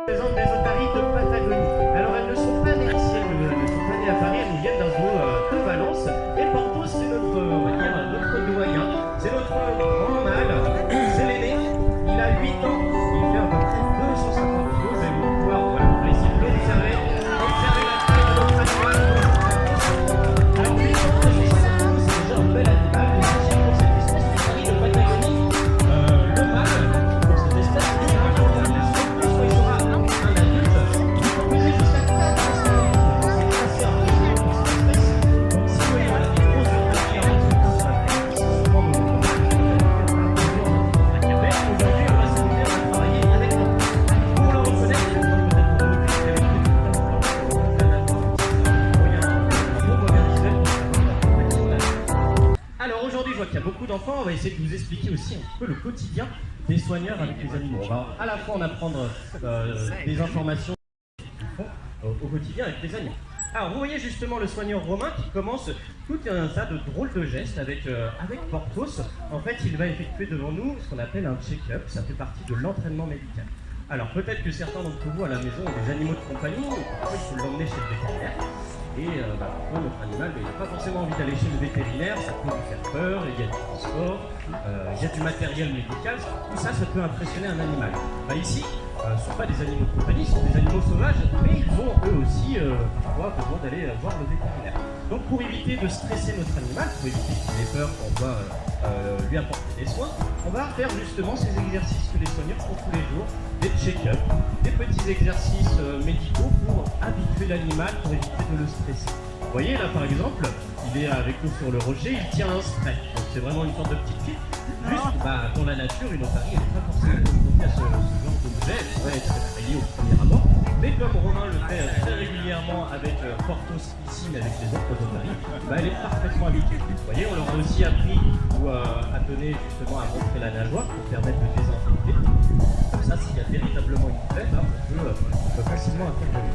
Présente des otaries de Patagonie. Alors elles ne sont pas nées ici, elles ne sont pas nées à Paris, elles nous viennent d'un zoo de Valence. Et Porto, c'est notre, on va dire, notre doyen, c'est notre grand mâle, c'est l'aîné. Il a 8 ans, il fait à peu près 250 kg. Vous allez pouvoir, voilà, on va essayer de l'observer. Observez la taille de notre animal. Alors 8 ans, c'est déjà un bel animal. Mais ici, pour cette espèce d'otarie de Patagonie, le mâle, pour cette espèce, il a un jour de naissance. Soit il sera un adulte, on peut dire jusqu'à 4 ans. C'est assez impressionnant pour cette espèce. Donc si vous voyez voilà, les grosses otaries en dessous, ça va être souvent nos aujourd'hui, on va se faire à travailler avec nous. Pour le reconnaître, alors aujourd'hui, je vois qu'il y a beaucoup d'enfants. On va essayer de vous expliquer aussi un petit peu le quotidien des soigneurs avec les animaux. On va à la fois en apprendre des informations qu'ils font au quotidien avec les animaux. Alors vous voyez justement le soigneur Romain qui commence tout un tas de drôles de gestes avec Porthos. En fait, il va effectuer devant nous ce qu'on appelle un check-up. Ça fait partie de l'entraînement médical. Alors peut-être que certains d'entre vous à la maison ont des animaux de compagnie, parfois il faut l'emmener chez le vétérinaire. Et parfois notre animal, il n'a pas forcément envie d'aller chez le vétérinaire, ça peut lui faire peur, il y a du transport, il y a du matériel médical, tout ça, ça peut impressionner un animal. Ici, ce ne sont pas des animaux de compagnie, ce sont des animaux sauvages, mais ils ont eux aussi parfois besoin d'aller voir le vétérinaire. Donc pour éviter de stresser notre animal, pour éviter qu'il ait peur qu'on doit lui apporter des soins, on va faire justement ces exercices que les soigneurs font tous les jours, des check-up, des petits exercices médicaux pour habituer l'animal, pour éviter de le stresser. Vous voyez là par exemple, il est avec nous sur le rocher, il tient un spray. Donc c'est vraiment une sorte de petite fille. Juste dans la nature, une otarie, elle n'est pas forcément confrontée à ce genre d'objet, elle pourrait être effrayée au premier abord. Mais comme Romain le fait très régulièrement avec Porthos ici, mais avec les autres otaries, elle est parfaitement habituée. Vous voyez, on leur a aussi appris ou attenné justement à montrer la nageoire pour permettre de désinfecter. Comme ça, s'il y a véritablement une plaie, on peut facilement intervenir.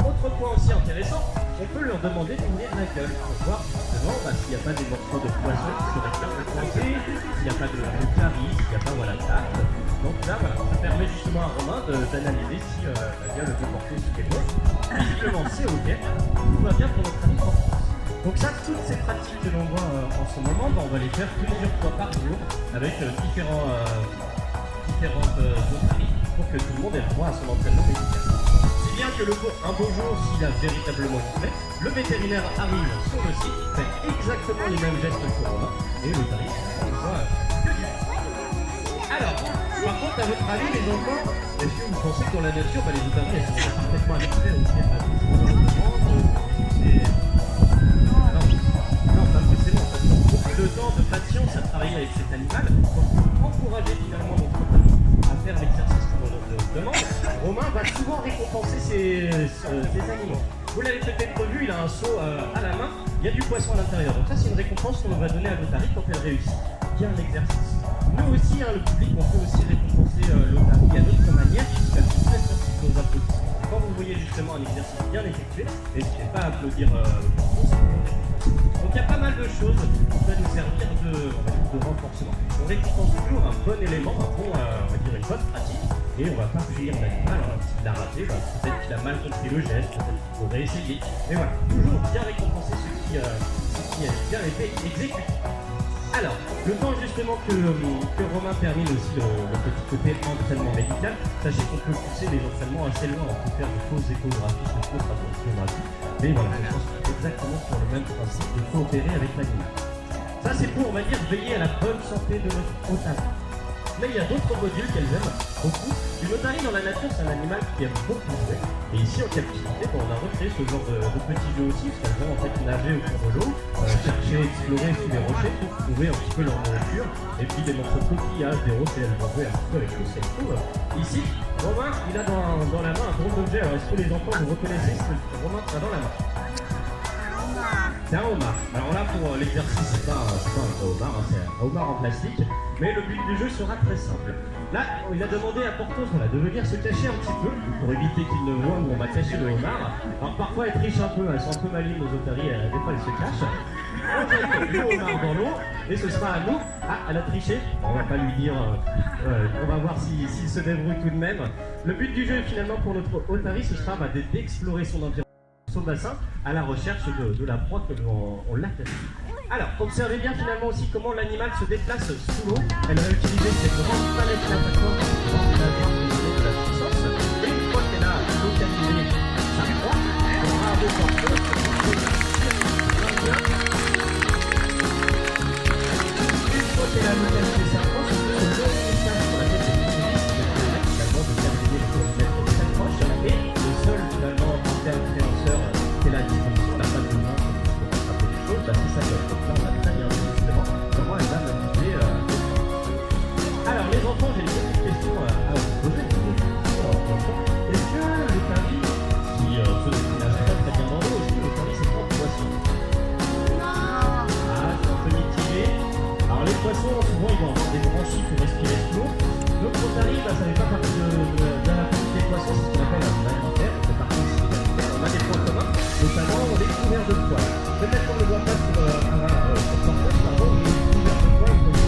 Autre point aussi intéressant, on peut leur demander d'ouvrir la gueule pour voir justement s'il n'y a pas des morceaux de poisson qui seraient bien coincés, s'il n'y a pas de caries, s'il n'y a pas de tarte. Donc là, ça permet justement à Romain d'analyser si la gueule peut porter ce qu'elle veut. Visiblement, c'est OK, tout va bien pour notre ami Porthos. Donc ça, toutes ces pratiques que l'on voit en ce moment, on va les faire plusieurs fois par jour avec différentes otaries pour que tout le monde ait le droit à son entraînement médical. Si bien que un beau jour, s'il a véritablement une plaie, le vétérinaire arrive sur le site, fait exactement les mêmes gestes que Romain, et l'otarie ne voit que du bien. Alors, par contre, à votre avis, les enfants, est-ce que vous pensez que dans la nature, les otaries, elles sont parfaitement habituées aussi à tout ce qu'on leur demande? Non, pas forcément. Ça prend beaucoup de temps, de patience à travailler avec cet animal pour encourager finalement notre otarie à faire l'exercice qu'on leur demande. Romain va souvent récompenser ses animaux. Vous l'avez peut-être vu, il a un seau à la main, il y a du poisson à l'intérieur. Donc ça, c'est une récompense qu'on va donner à l'otarie quand elle réussit bien l'exercice. Nous aussi, le public, on peut aussi récompenser l'otarie à notre manière, puisqu'elle est très sensible aux applaudissements. Quand vous voyez justement un exercice bien effectué, n'hésitez pas à applaudir donc il y a pas mal de choses qui peuvent nous servir de renforcement. On récompense toujours un bon élément, on va dire une bonne pratique, et on ne va pas fuir l'animal. S'il a raté, peut-être qu'il a mal compris le geste, peut-être qu'il faudrait essayer. Mais voilà, toujours bien récompenser ce qui a bien été exécuté. Alors, le temps justement que Romain termine aussi le petit côté entraînement médical, sachez qu'on peut pousser les entraînements assez loin, on peut faire de fausses échographies, de fausses radiographies, mais voilà, je pense que c'est exactement sur le même principe de coopérer avec l'animal. Ça c'est pour, on va dire, veiller à la bonne santé de notre otarie. Mais il y a d'autres modules qu'elles aiment beaucoup. Une otarie dans la nature, c'est un animal qui aime beaucoup jouer. Et ici en captivité, on a recréé ce genre de petits jeux aussi, parce qu'elles vont en fait nager au fond de l'eau, chercher, explorer sous les rochers pour trouver un petit peu leur nourriture. Et puis des morceaux de coquillages, des rochers, elles vont jouer un petit peu avec tout ce qu'elles trouvent. Ici, Romain, il a dans la main un drôle d'objet. Alors est-ce que les enfants, vous reconnaissez ce que Romain a dans la main? C'est un homard. Alors là, pour l'exercice, c'est pas un vrai homard, c'est un homard en plastique. Mais le but du jeu sera très simple. Là, il a demandé à Porthos de venir se cacher un petit peu pour éviter qu'il ne voie où on va cacher le homard. Alors parfois, elles trichent un peu, elles sont un peu malines, nos otaries, des fois elles se cachent. on jette le homard dans l'eau et ce sera à nous. Ah, elle a triché. On va pas lui dire. On va voir s'il se débrouille tout de même. Le but du jeu finalement pour notre Otari, ce sera d'explorer son environnement, son bassin, à la recherche de la proie que l'on l'a fait. Alors, observez bien finalement aussi comment l'animal se déplace sous l'eau. Elle va utiliser cette grande palette natatoire pour donner de la puissance. Et une fois qu'elle a localisé sa proie, elle aura de force. Une fois qu'elle a localisé sa proie, c'est le dernier message sur la tête des petits qui va permettre finalement de terminer le périmètre de sa proche. Et le seul finalement influenceur qui est à la disposition, n'a pas de besoin pour attraper des choses, c'est ça. On a très bien vu justement comment elle va manipuler. Alors les enfants, j'ai une petite question à vous poser. Est-ce que le Otari, qui nage pas très bien dans l'eau, est-ce que le Otari c'est pas un poisson? Ah, c'est un peu mitigé. Alors les poissons, souvent ils vont avoir des branchies pour respirer sous l'eau. Notre Otari, ça fait pas partie de la partie des poissons, c'est ce qu'on appelle un alimentaire. C'est partie aussi alimentaire. On a des points communs, notamment on est couvert de poils. Peut-être qu'on ne le voit pas sur Portos, pardon, mais il est couvert de poils comme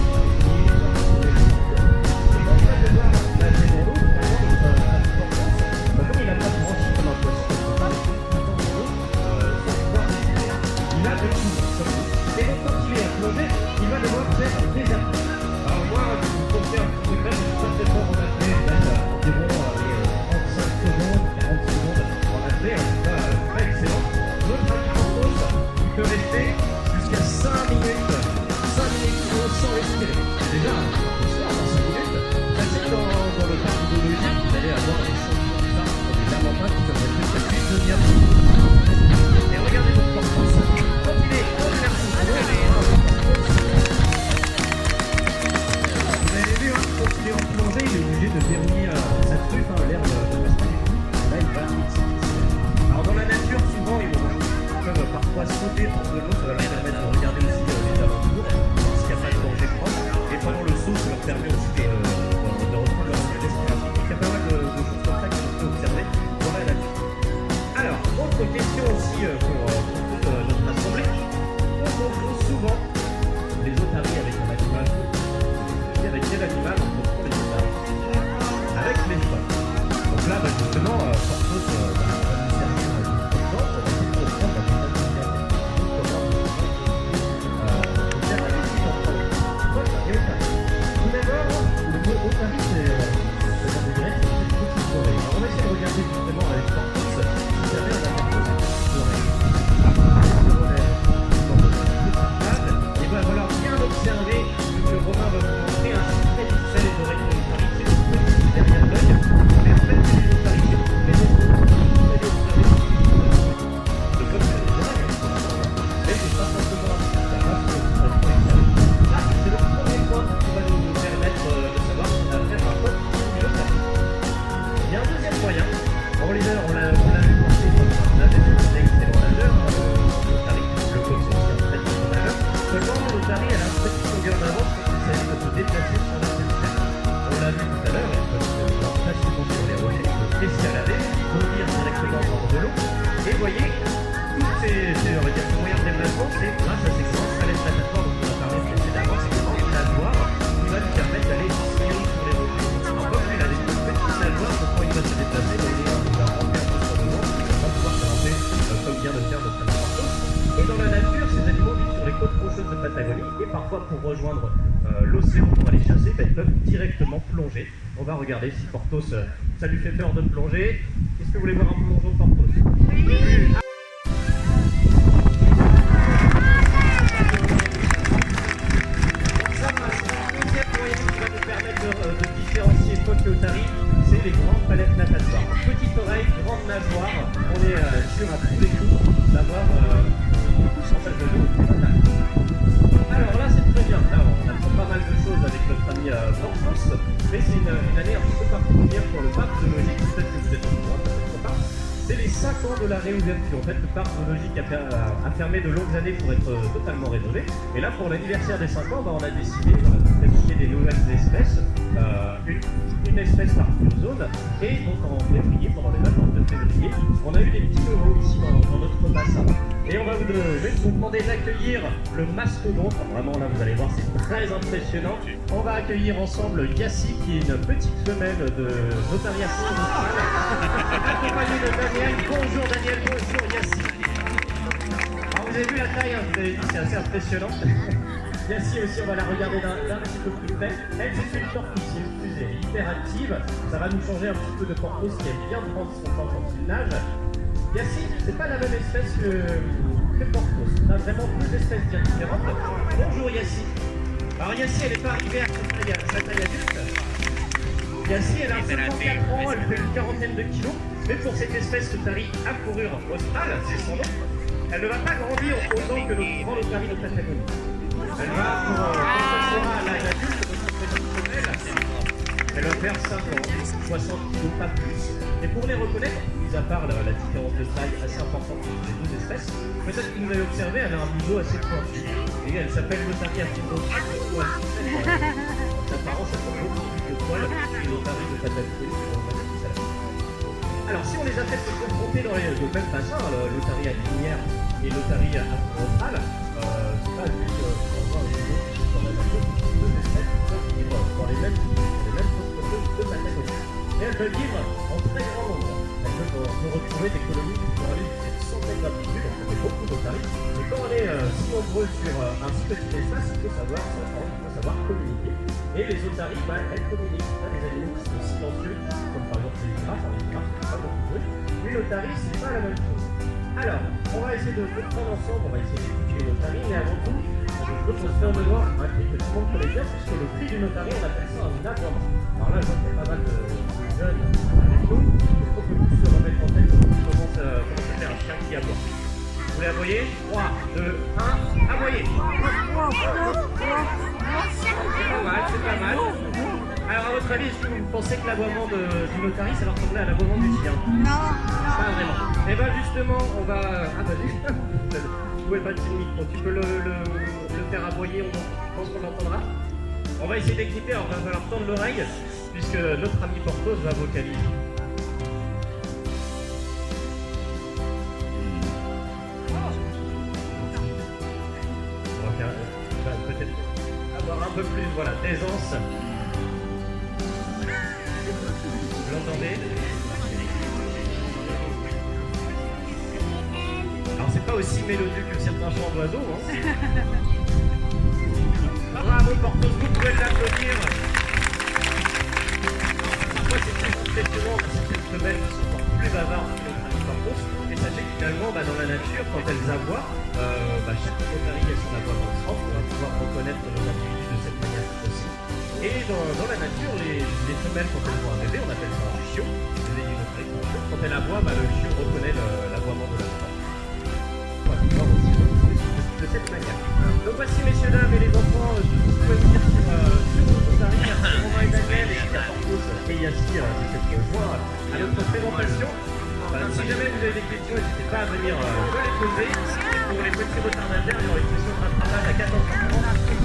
et quand il va devoir nager dans l'eau, notamment notre Portos, comme il n'a pas de branchies comme un poisson, il ne peut pas rester tout le temps dans l'eau sans pouvoir respirer. Il a de tout, comme nous. Et donc quand il est à plonger, il va devoir faire des appuis. Alors moi, je vous confirme un petit secret, je suis certainement remonté environ 35 secondes, 40 secondes en athlée, c'est pas excellent. Notre Portos, il peut rester jusqu'à 5 minutes sans respirer. Déjà, histoire dans 5 minutes, ça c'est dans le parc zoologique, vous allez avoir des choses comme ça, des lamentins qui peuvent rester jusqu'à 8 demi-heures. Et regardez votre Portos, quand il est en mer sous l'eau, vous avez vu, quand il est en plongée, il est obligé de verrouiller sa truffe, l'air de passe pas du tout. Là, il va alors dans la nature, souvent, ils peuvent parfois sauter hors de l'eau, ça va leur permettre de regarder aussi les alentours, voir s'il n'y a pas de danger proche. Et pendant le saut, ça leur permet aussi de reprendre leur respiration. Donc il y a pas mal de choses comme ça que l'on peut observer dans la nature. Alors, autre question aussi pour toute notre assemblée. On confond souvent les otaries avec un animal. Avec quel animal on confond les otaries? Avec les phoques. Donc là, justement, Portos va nous servir d'exemple pour essayer de comprendre la dynamique tout d'abord, le mot otari, c'est on dirait que c'est une petite oreille. Alors on va essayer de regarder justement avec Portos si jamais on a quelque chose de petite oreille. Il va falloir bien observer que Romain va vous montrer un très pixel et d'oreilles de l'otari, c'est le petit derrière l'œil. Mais en fait, c'est les otaries, c'est tout. Mais donc, vous allez observer de comme c'est des oreilles. Mais c'est pas simplement un petit carrage, là, c'est le premier point qui va nous permettre de savoir si on a affaire à un pote ou une otari. Il y a un deuxième moyen. On l'a vu passer comme un nageur, c'est un excellent nageur, l'otari, le coq c'est aussi un très bon nageur. Seulement, l'otari, elle a une petite longueur d'avance quand il s'agit de se déplacer sur la scène. On l'a vu tout à l'heure, elle peut se voir facilement sur les rochers, elle peut escalader, bondir directement hors de l'eau. Et vous voyez, tous ces moyens de déplacement, c'est grâce à ces grandes palettes natatoires dont on a parlé précédemment, c'est une grande nageoire qui va lui permettre d'aller tirer sur les rochers. Alors comme il a des petites nageoires, donc quand il va se déplacer, il va remplir un peu sur le vent, il va pouvoir se ramper comme vient de faire notre ami Portos. Et dans la nature, ces animaux vivent sur les côtes rocheuses de Patagonie et parfois pour rejoindre l'océan pour aller chasser, ils peuvent directement plonger. On va regarder si Portos, ça lui fait peur de plonger. Est-ce que vous voulez voir un plongeon de Portos? Oui. De différencier phoque et otari, c'est les grandes palettes natatoires. Petite oreille, grande nageoire, on est sûr à tous les coups d'avoir tous en face de nous. Alors là c'est très bien, là on apprend pas mal de choses avec notre ami Portos, mais c'est une année un petit peu particulière pour le parc zoologique, peut-être que vous êtes au courant, peut-être pas. C'est les 5 ans de la réouverture. En fait, le parc zoologique a fermé de longues années pour être totalement rénové. Et là, pour l'anniversaire des 5 ans, on a décidé d'inviter des nouvelles espèces, une espèce par zone. Et donc en février, pendant les vacances de février, on a eu des petits nouveaux ici dans notre bassin. Et on va vous demander d'accueillir le mastodonte. Vraiment, là, vous allez voir, c'est très impressionnant. On va accueillir ensemble Yassi, qui est une petite femelle de notariation accompagnée de Daniel. Bonjour Daniel, bonjour Yassi. Alors, vous avez vu la taille, hein, vous avez dit, c'est assez impressionnant. Yassi aussi, on va la regarder d'un petit peu plus près. Elle, c'est une torpille, c'est une fusée, elle est hyper active. Ça va nous changer un petit peu de Porthos qui aime bien prendre son temps quand il nage. Yassi, c'est pas la même espèce que Porthos. On a vraiment deux espèces bien différentes. Bonjour Yassi. Alors Yassi, elle n'est pas arrivée à sa taille adulte. Yassi, elle a 54 ans, elle fait une quarantaine de kilos. Mais pour cette espèce otarie à fourrure australe, c'est son nom, elle ne va pas grandir autant que notre grand otarie de Patagonie. Elle va, quand elle sera à l'âge adulte, notre présente femelle, elle va faire 5 ans, 60 kilos, pas plus. Et pour les reconnaître, mis à part la différence de taille assez importante entre les deux espèces, peut-être que vous avez observé, elle a un museau assez pointu. Et elle s'appelle l'otarie à fino. Sa parence, elle prend beaucoup plus de poils que l'otarie de Patagonie. Alors si on les a fait se confronter dans le même bassin, l'otarie à lumière et l'otarie à australe, c'est pas juste pour avoir une idée dans la nature, deux espèces qui peuvent vivre dans les mêmes zones de Patagonie. Et elles peuvent vivre en très grand nombre. Elles peuvent retrouver des colonies qui peuvent aller jusqu'à une centaine d'altitude, donc on fait beaucoup d'otaries. Et quand on est si nombreux sur un si petit espace, il faut savoir s'entendre, il faut savoir communiquer. Et les otaries, elles communiquent. Il y a des animaux qui sont silencieux, comme par exemple les girafes, c'est pas beaucoup de bruit. Une otarie, c'est pas la même chose. Alors, on va essayer de prendre ensemble, on va essayer d'écouter une otarie, mais avant tout, je veux qu'on se fait en mémoire un cri que tout le monde connaît bien, puisque le cri d'une otarie, on appelle ça un aboiement. Alors là, je vois qu'il y a pas mal de jeunes avec nous. Il faut que tous se remettent en tête comment ça fait un chien qui aboie. Vous voulez aboyer 3, 2, 1, aboyer. C'est pas mal. Alors, à votre avis, est-ce que vous pensez que l'aboiement d'une otarie, ça va ressembler à l'aboiement du chien? Non. Pas vraiment. Et bien justement, on va... Ah bah vous pouvez pas le micro, tu peux le faire aboyer, on pense qu'on l'entendra. On va essayer d'écouter, alors on va leur tendre l'oreille, puisque notre ami Porthos va vocaliser. On va peut-être avoir un peu plus, voilà, d'aisance. Vous l'entendez? Alors c'est pas aussi mélodieux que certains chants d'oiseaux, hein. Bravo Porthos, vous pouvez l'applaudir. Parfois c'est très impressionnant, certaines femelles qui sont encore plus bavardes que notre ami Porthos. Et sachez que finalement, dans la nature, quand elles aboient, chaque otarie a son aboiement de centre, on va pouvoir reconnaître nos individus de cette manière aussi. Et dans la nature, les femelles, quand elles voient un bébé, on appelle ça un chiot. Quand elle aboie, le chiot reconnaît l'aboiement de la femme. On va pouvoir aussi de cette manière. Donc voici, messieurs, dames et les enfants, vous pouvez venir sur nos otaries. Merci Romain et Daniel et Porthos et Yassi de cette joie à notre présentation. Si jamais vous avez des questions, n'hésitez pas à venir me les poser. Et pour les petits retardataires, il y aura une session de rattrapage à 14h30.